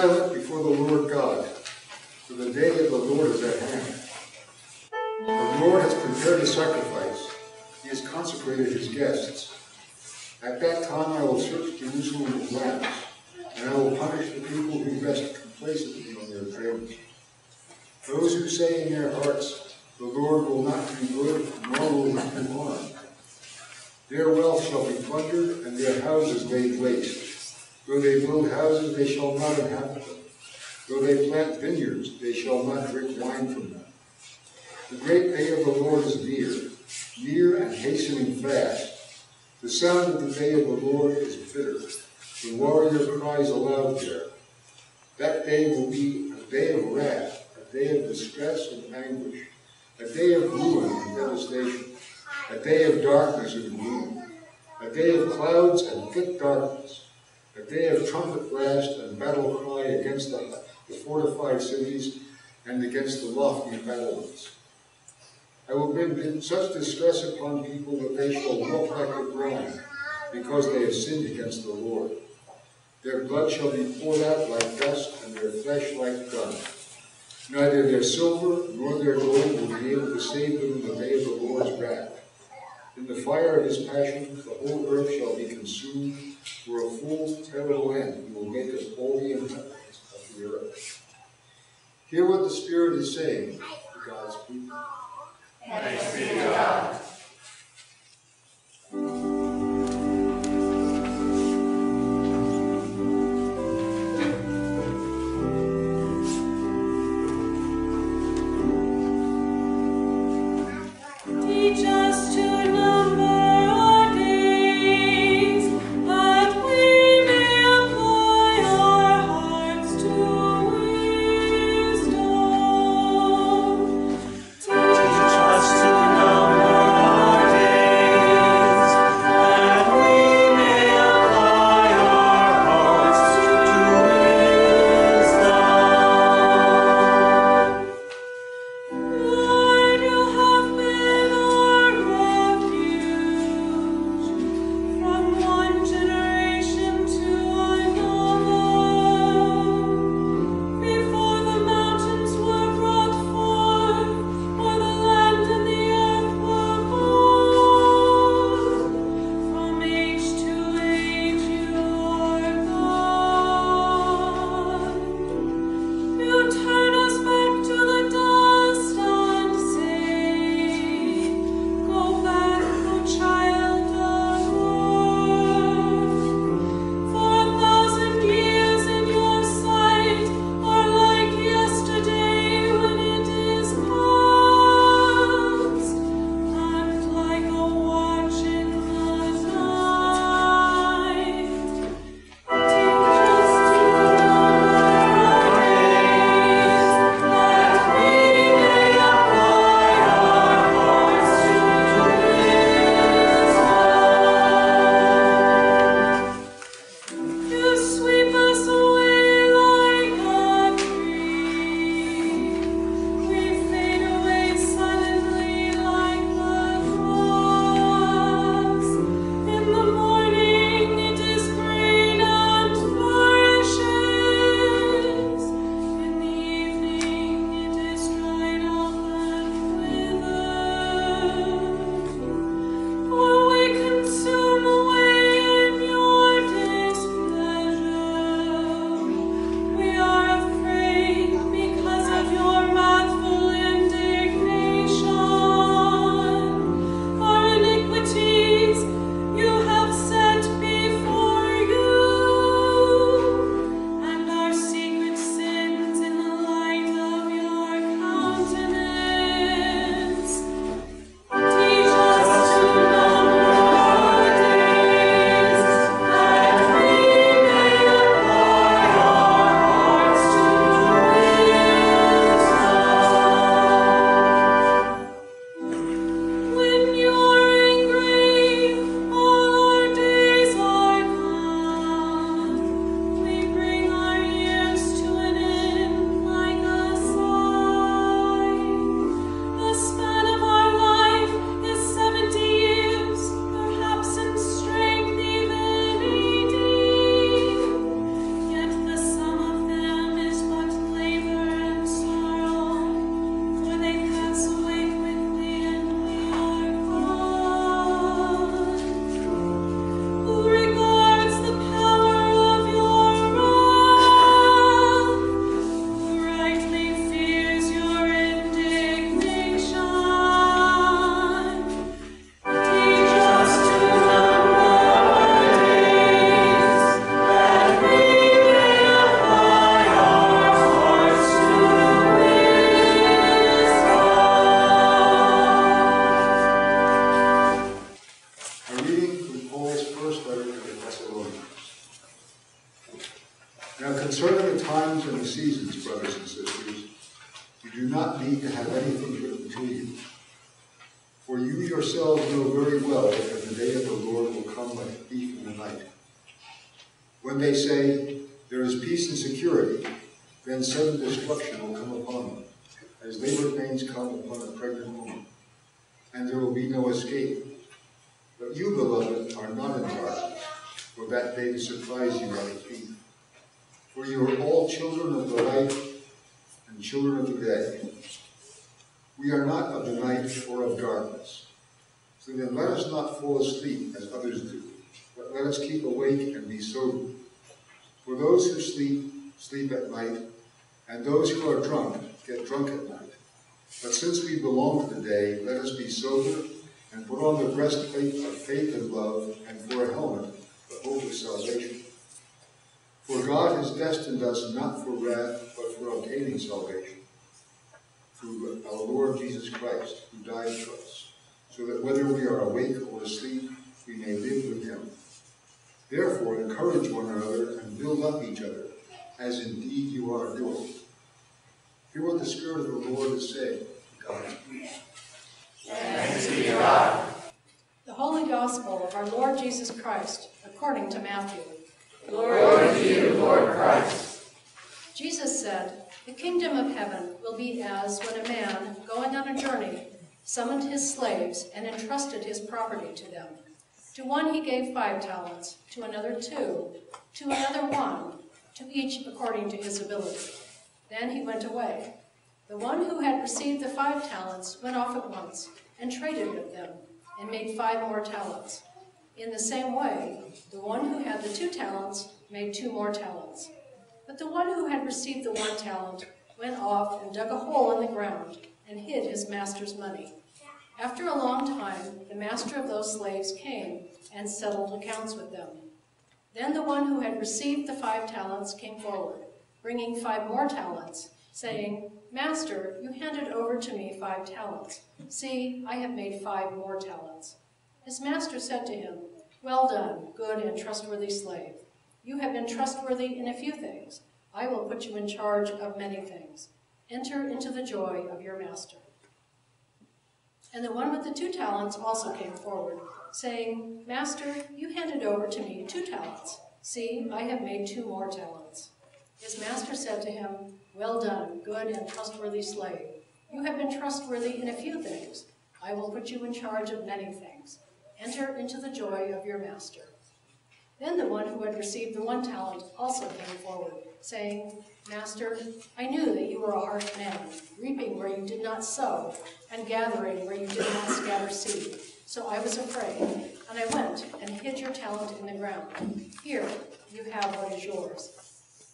silent before the Lord God, for the day of the Lord is at hand. The Lord has prepared a sacrifice. He has consecrated his guests. At that time I will search Jerusalem with lamps, and I will punish the people who rest complacently on their trains. Those who say in their hearts, the Lord will not do good, nor will he do harm. Their wealth shall be plundered, and their houses laid waste. Though they build houses, they shall not inhabit them. Though they plant vineyards, they shall not drink wine from them. The great day of the Lord is near and hastening fast. The sound of the day of the Lord is bitter. The warrior cries aloud there. That day will be a day of wrath, a day of distress and anguish, a day of ruin and devastation, a day of darkness and gloom, a day of clouds and thick darkness, a day of trumpet blast and battle cry against the fortified cities and against the lofty battlements. I will bring such distress upon people that they shall walk like the blind, because they have sinned against the Lord. Their blood shall be poured out like dust, and their flesh like dung. Neither their silver nor their gold will be able to save them in the day of the Lord's wrath. In the fire of his passion, the whole earth shall be consumed. For a full, terrible end, he will make us all the inhabitants of the earth. Hear what the Spirit is saying to God's people. Thanks be to God. Teach us to number our days, that we may apply our hearts to wisdom. Teach us to number you do not need to have anything written to you. For you yourselves know very well that the day of the Lord will come like a thief in the night. When they say, there is peace and security, then sudden destruction will come upon them, as labor pains come upon a pregnant woman, and there will be no escape. But you, beloved, are not in darkness, for that day to surprise you like a thief. For you are all children of the light and children of the day. We are not of the night or of darkness. So then let us not fall asleep as others do, but let us keep awake and be sober. For those who sleep, sleep at night, and those who are drunk, get drunk at night. But since we belong to the day, let us be sober and put on the breastplate of faith and love, and for a helmet, the hope of salvation. For God has destined us not for wrath, but for obtaining salvation, through our Lord Jesus Christ, who died for us, so that whether we are awake or asleep, we may live with him. Therefore, encourage one another and build up each other, as indeed you are doing. Hear what the Spirit of the Lord is saying. God. Thanks be to God. The Holy Gospel of our Lord Jesus Christ, according to Matthew. Glory to you, Lord Christ. Jesus said, "The kingdom of heaven will be as when a man, going on a journey, summoned his slaves and entrusted his property to them. To one he gave 5 talents, to another 2, to another 1, to each according to his ability. Then he went away. The one who had received the 5 talents went off at once and traded with them and made 5 more talents. In the same way, the one who had the 2 talents made 2 more talents. But the one who had received the 1 talent went off and dug a hole in the ground and hid his master's money. After a long time, the master of those slaves came and settled accounts with them. Then the one who had received the 5 talents came forward, bringing 5 more talents, saying, 'Master, you handed over to me 5 talents. See, I have made 5 more talents.' His master said to him, 'Well done, good and trustworthy slave. You have been trustworthy in a few things. I will put you in charge of many things. Enter into the joy of your master.' And the one with the 2 talents also came forward, saying, 'Master, you handed over to me 2 talents. See, I have made 2 more talents.' His master said to him, 'Well done, good and trustworthy slave. You have been trustworthy in a few things. I will put you in charge of many things. Enter into the joy of your master.' Then the one who had received the 1 talent also came forward, saying, 'Master, I knew that you were a harsh man, reaping where you did not sow, and gathering where you did not scatter seed. So I was afraid, and I went and hid your talent in the ground. Here, you have what is yours.'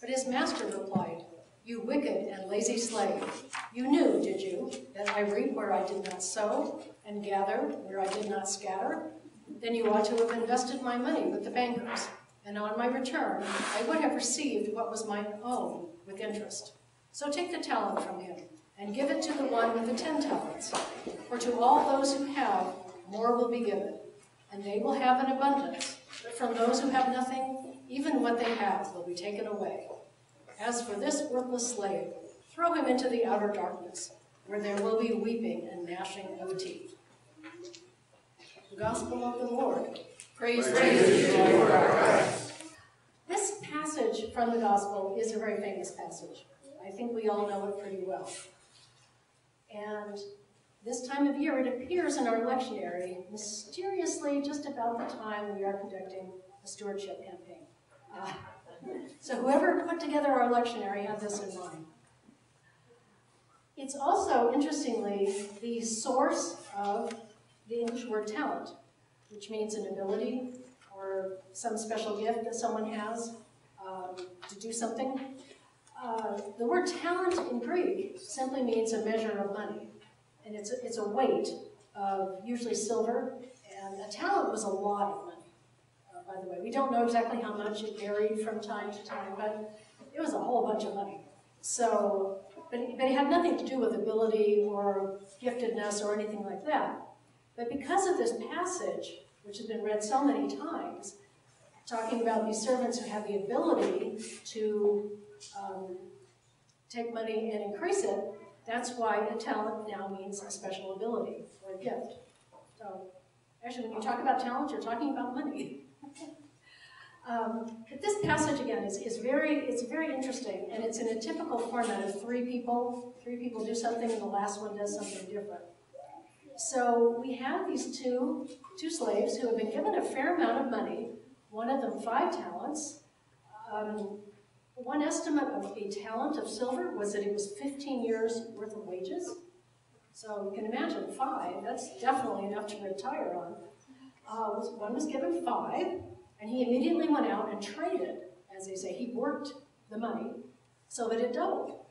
But his master replied, 'You wicked and lazy slave, you knew, did you, that I reap where I did not sow, and gather where I did not scatter? Then you ought to have invested my money with the bankers, and on my return I would have received what was mine own with interest. So take the talent from him, and give it to the one with the 10 talents. For to all those who have, more will be given, and they will have an abundance. But from those who have nothing, even what they have will be taken away. As for this worthless slave, throw him into the outer darkness, where there will be weeping and gnashing of teeth." The Gospel of the Lord. Praise to you, Lord Christ. This passage from the Gospel is a very famous passage. I think we all know it pretty well. And this time of year, it appears in our lectionary mysteriously just about the time we are conducting a stewardship campaign. So whoever put together our lectionary had this in mind. It's also, interestingly, the source of the English word talent, which means an ability or some special gift that someone has to do something. The word talent in Greek simply means a measure of money, and it's a weight of usually silver, and a talent was a lot of money, by the way. We don't know exactly how much, it varied from time to time, but it was a whole bunch of money. So, but it had nothing to do with ability or giftedness or anything like that. But because of this passage, which has been read so many times, talking about these servants who have the ability to take money and increase it, That's why a talent now means a special ability or a gift. So, actually, when you talk about talent, you're talking about money. But this passage again is very interesting, and it's in a typical format of three people do something, and the last one does something different. So we have these two slaves who have been given a fair amount of money. One of them 5 talents. One estimate of a talent of silver was that it was 15 years worth of wages. So you can imagine 5. That's definitely enough to retire on. One was given 5. And he immediately went out and traded, as they say. He worked the money so that it doubled.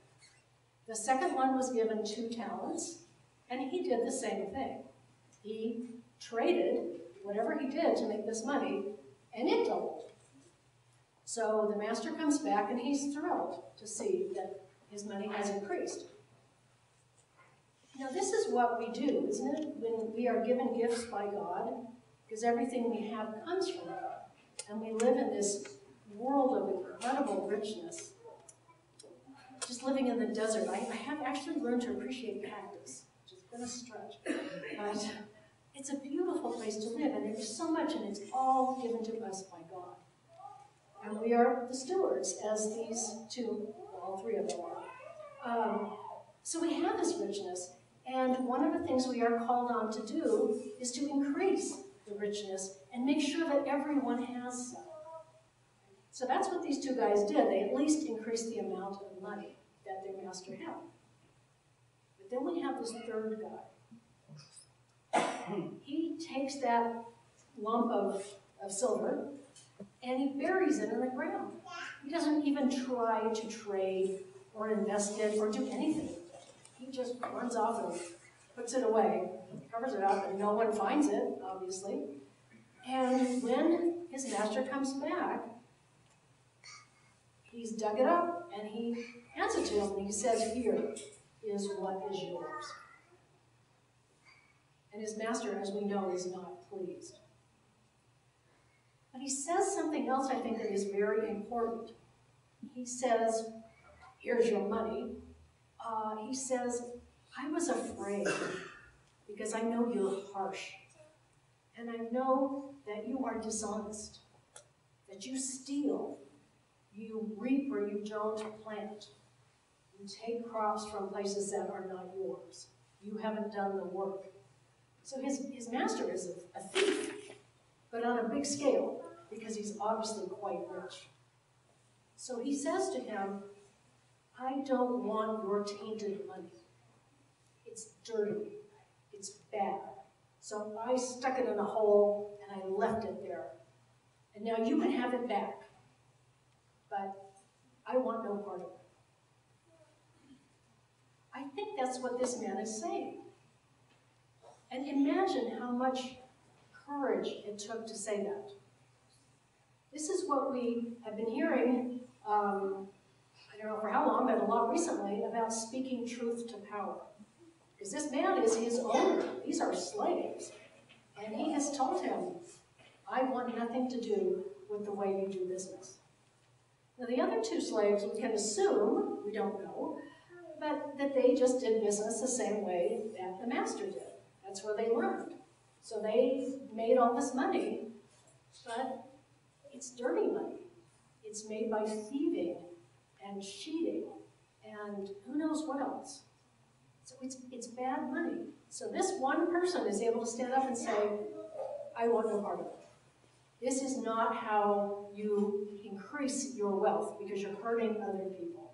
The second one was given 2 talents, and he did the same thing. He traded whatever he did to make this money, and it doubled. So the master comes back, and he's thrilled to see that his money has increased. Now, this is what we do, isn't it, when we are given gifts by God, because everything we have comes from God. And we live in this world of incredible richness. Just living in the desert, I have actually learned to appreciate cactus, which has been a stretch. But it's a beautiful place to live, and there's so much, and it's all given to us by God. And we are the stewards, as these two, all 3 of them are. So we have this richness, and one of the things we are called on to do is to increase the richness and make sure that everyone has some. So that's what these 2 guys did. They at least increased the amount of money that their master had. But then we have this 3rd guy. He takes that lump of silver and he buries it in the ground. He doesn't even try to trade or invest it or do anything. He just runs off and puts it away, covers it up, and no one finds it, obviously. And when his master comes back, he's dug it up, and he hands it to him, and he says, "Here is what is yours." And his master, as we know, is not pleased. But he says something else I think that is very important. He says, "Here's your money." He says, "I was afraid because I know you're harsh, and I know that you are dishonest, that you steal, you reap where you don't plant, you take crops from places that are not yours. You haven't done the work." So his master is a thief, but on a big scale, because he's obviously quite rich. So he says to him, "I don't want your tainted money. It's dirty. It's bad. So I stuck it in a hole and I left it there. And now you can have it back. But I want no part of it." I think that's what this man is saying. And imagine how much courage it took to say that. This is what we have been hearing, I don't know for how long, but a lot recently, about speaking truth to power. Because this man is his owner. These are slaves. And he has told him, "I want nothing to do with the way you do business." Now the other 2 slaves, we can assume, we don't know, but that they just did business the same way that the master did. That's where they learned. So they made all this money, but it's dirty money. It's made by thieving and cheating and who knows what else. So it's bad money. So this one person is able to stand up and say, "I want no part of it. This is not how you increase your wealth because you're hurting other people."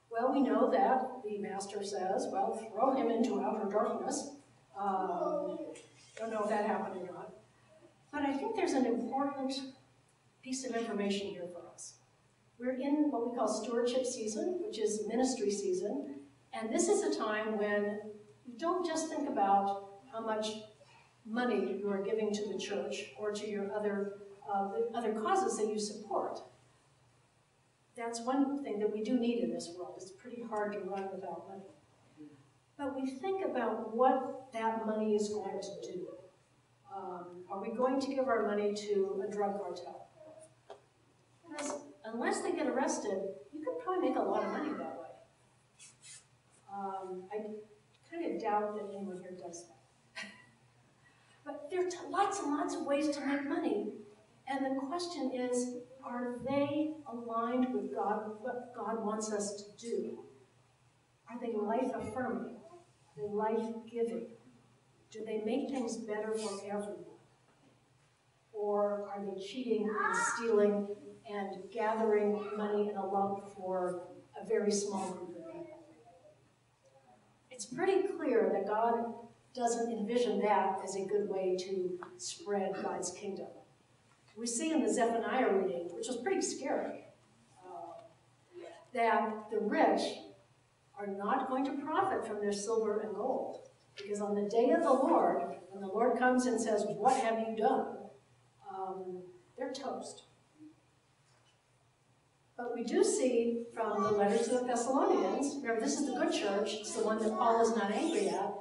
Well, we know that the master says, well, throw him into outer darkness. Don't know if that happened or not. But I think there's an important piece of information here for us. We're in what we call stewardship season, which is ministry season. And this is a time when you don't just think about how much money you are giving to the church or to your other causes that you support. That's one thing that we do need in this world. It's pretty hard to run without money. But we think about what that money is going to do. Are we going to give our money to a drug cartel? Because unless they get arrested, you could probably make a lot of money that way. I kind of doubt that anyone here does that. But there are lots and lots of ways to make money. And the question is, are they aligned with God, what God wants us to do? Are they life-affirming? Are they life-giving? Do they make things better for everyone? Or are they cheating and stealing and gathering money in a lump for a very small group of people? It's pretty clear that God doesn't envision that as a good way to spread God's kingdom. We see in the Zephaniah reading, which was pretty scary, that the rich are not going to profit from their silver and gold. Because on the day of the Lord, when the Lord comes and says, "What have you done?" They're toast. But we do see from the letters to the Thessalonians, remember this is the good church, it's the one that Paul is not angry at,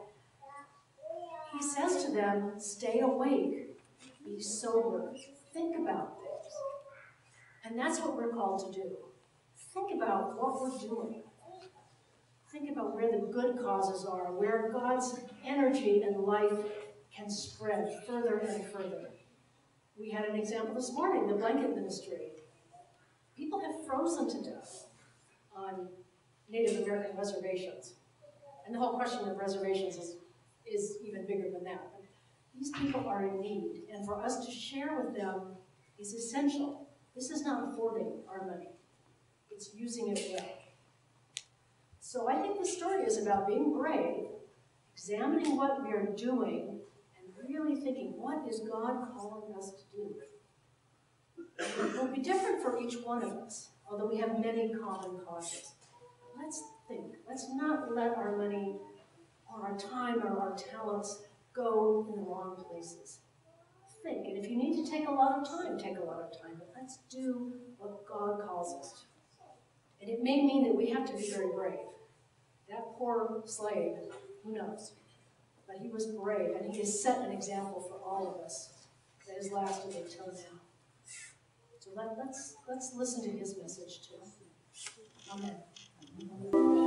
he says to them, stay awake, be sober, think about things. And that's what we're called to do. Think about what we're doing. Think about where the good causes are, where God's energy and life can spread further and further. We had an example this morning, the blanket ministry. People have frozen to death on Native American reservations. And the whole question of reservations is even bigger than that. But these people are in need, and for us to share with them is essential. This is not hoarding our money. It's using it well. So I think the story is about being brave, examining what we are doing, and really thinking, what is God calling us to do? It will be different for each one of us, although we have many common causes. Let's think. Let's not let our money or our time or our talents go in the wrong places. Think, and if you need to take a lot of time, take a lot of time, but let's do what God calls us to. And it may mean that we have to be very brave. That poor slave, who knows? But he was brave, and he has set an example for all of us that has lasted until now. So let's listen to his message too. Amen.